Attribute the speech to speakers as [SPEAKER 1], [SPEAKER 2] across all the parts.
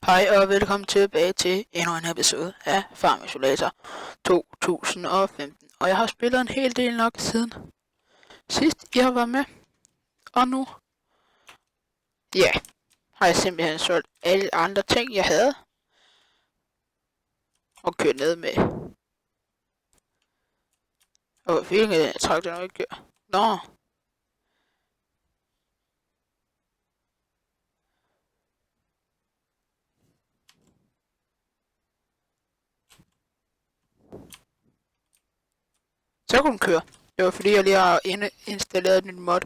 [SPEAKER 1] Hej og velkommen tilbage til endnu en episode af Farming Simulator 2015. Og jeg har spillet en hel del nok siden sidst jeg var med. Og nu, ja, har jeg simpelthen solgt alle andre ting jeg havde. Og kørt ned med. Og hvilken jeg trak den ikke gør. Nå. Så kunne den køre. Det var fordi jeg lige har installeret et nyt mod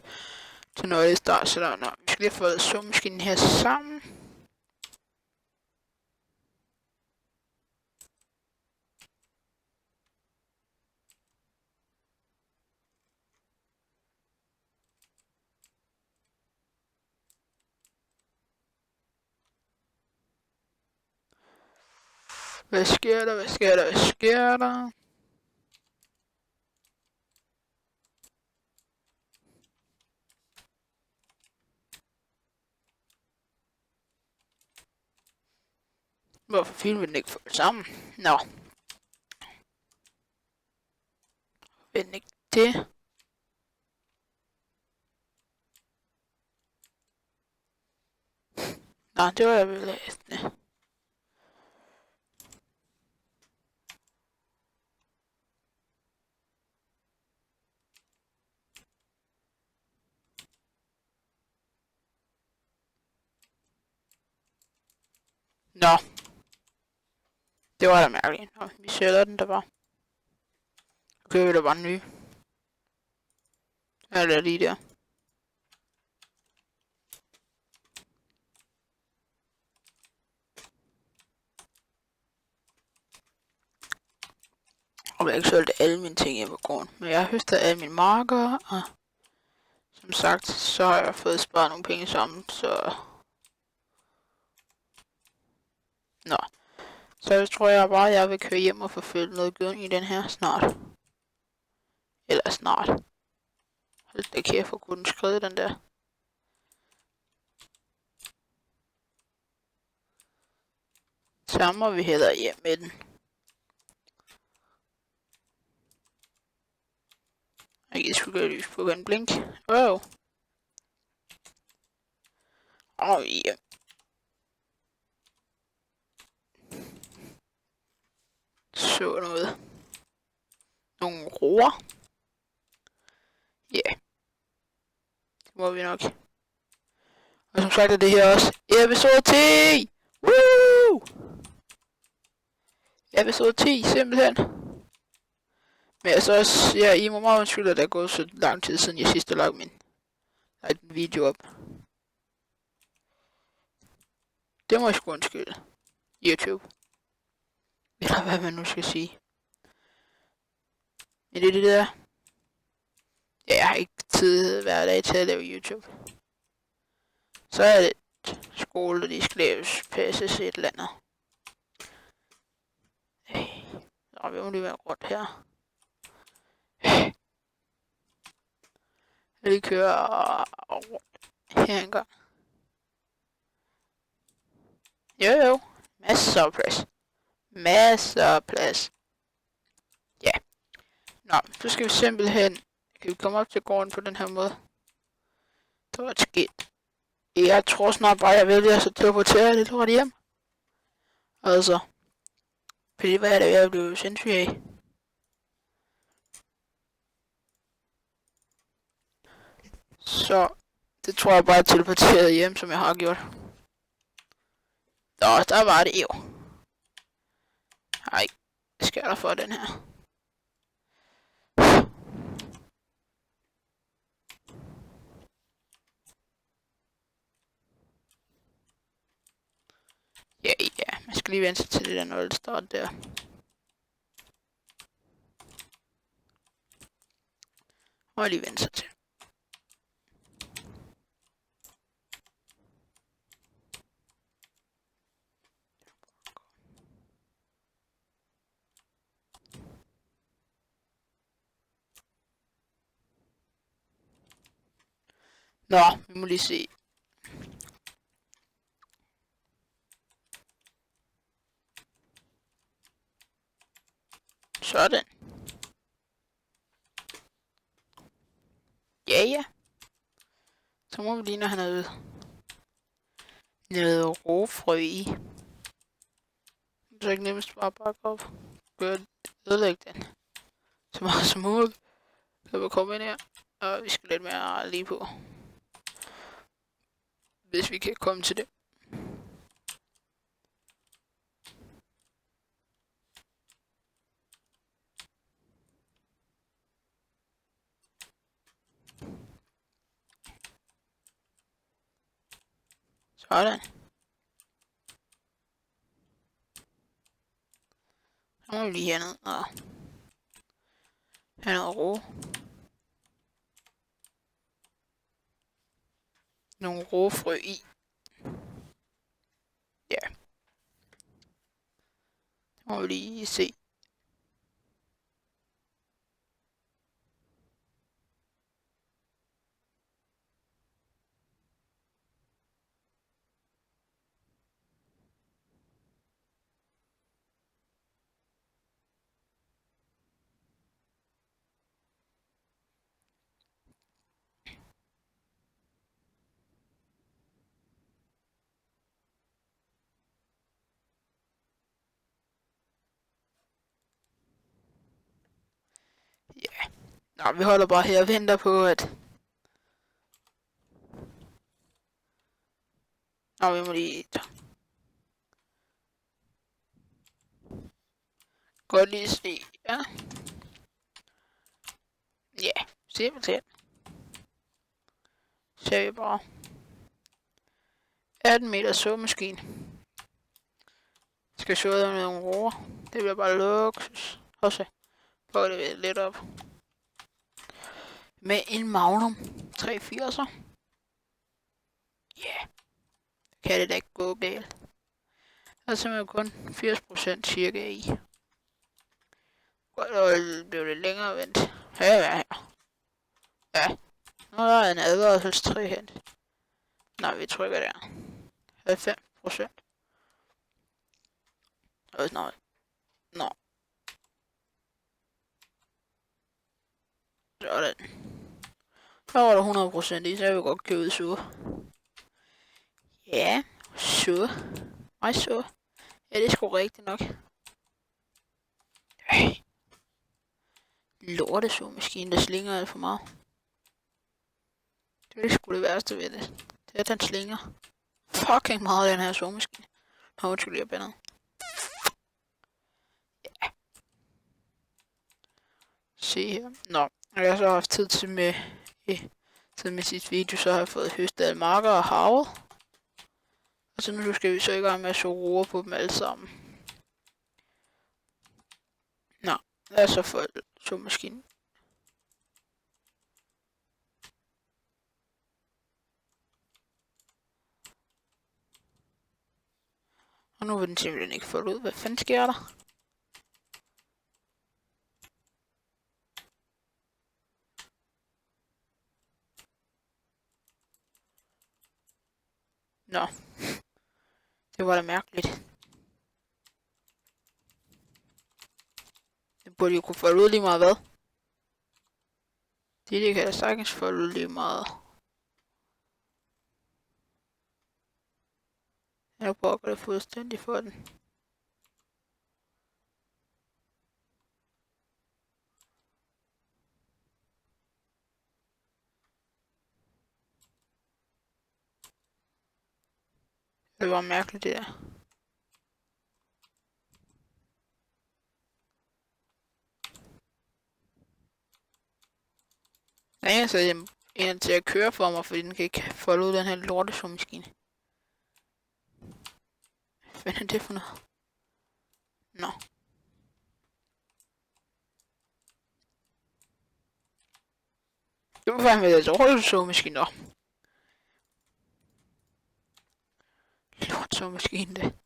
[SPEAKER 1] til noget i start. Så der, vi skal lige have fået zoommaskinen her sammen. Hvad sker der? Hvorfor filmen den ikke får det sammen? Nå. Vent ikke det. Nå, det var jeg vel læsende. Nå. Det var da mærkeligt. Nå, vi sælger den der bare. Så køber vi da bare en ny. Eller lige der. Og jeg har ikke solgt alle mine ting hjemme på gården. Men jeg har høstet alle mine marker, og som sagt, så har jeg fået sparet nogle penge sammen, så... Nå. Så tror jeg bare, at jeg vil køre hjem og forfølge noget gødning i den her snart. Eller snart. Hold da kæft, for kunne skride den der. Så må vi hellere hjem med den. Jeg kan sgu gøre lys på den blink. Wow. Ja. Så noget. Nogle roer. Ja. Yeah. Det må vi nok. Og som sagt er det her også episode 10! Woo! Episode 10, simpelthen. Men altså også, ja, I må meget undskylde, at der er gået så lang tid siden jeg sidst lagde min video op. Det må jeg sgu undskylde. YouTube. Eller hvad man nu skal sige. Men det er det der. Ja, jeg har ikke tid hver dag til at lave YouTube. Så er det skole, de skal laves, passes et eller andet. Så vi må lige være rundt her. Jeg lige kører rundt her engang. Jo. Masser af plads. Masser af plads. Ja. Nå, så skal vi simpelthen... Kan vi komme op til gården på den her måde? Det var et skidt. Jeg tror snart bare, jeg vælger at teleportere det lort hjem. Altså. Fordi hvad er det, jeg blev sindssyg af? Så. Det tror jeg bare er teleporteret hjem, som jeg har gjort. Nå, der var det jo. Ej, hvad skal der for den her? Ja, man skal lige vente til det der noget start der. Og lige vente til. Nå, vi må lige se. Sådan. Ja, ja. Så må vi lige, når han har noget råfrø i. Så er ikke nemmest bare bakke op. Gør ødelægge den. Så meget som muligt. Så vi komme ind her. Og vi skal lidt mere lige på. Hvis vi kan komme til det. Sådan. Så må vi lige herned og have noget ro. Nogle råfrø i. Ja. Så må vi lige se. Ja. Nå, vi holder bare her og venter på, at... Nå, vi må lige... Godt lige se, ja. Ja, simpelthen. Ser vi bare. 18 meter såmaskine. Skal så med nogle roer. Det bliver bare luksus. Og så får det lidt op. Med en Magnum 380'er. Ja. Yeah. Kan det da ikke gå galt. Der er simpelthen kun 80% cirka i. Godt, og det blev lidt længere vent. Ja. Ja. Nu er der en advarselstræ hen. Nej, vi trykker der. 90%. Og snart. Nå. Sådan. Så var der 100% i, så jeg vil godt købe sur. Ja, sur. Ej, sur. Ja, det er sgu rigtigt nok. Lortesurmaskine, der slinger alt for meget. Det er sgu det værste ved det. Det er, at den slinger fucking meget, den her surmaskine. Nå, undskyld, jeg bænder. Ja. Se her. Nå, og jeg har så haft tid til med sit video, så har jeg fået høstet alle marker og havet. Og så nu skal vi så i gang med at så roer på dem alle sammen. Nå, lad os så få surmaskinen. Og nu vil den simpelthen ikke få det ud. Hvad fanden sker der? Nå. Det var da mærkeligt. Det burde jo kunne få det ud lige meget, hvad? Det kan da sagtens få det ud lige meget. Jeg brokker det fuldstændig for den. Det var mærkeligt, det der. Nej, jeg så en til at køre for mig, fordi den kan ikke folde ud den her lortesummaskine. Hvad er det for noget? Nå. Det var fandme et lortesummaskine, nå. Lortesummaskine, det.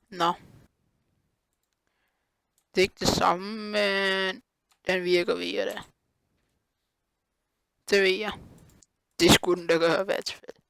[SPEAKER 1] Nå. Det er ikke det samme, men den virker via det. Det ved jeg. Det skulle den da gøre i hvert fald.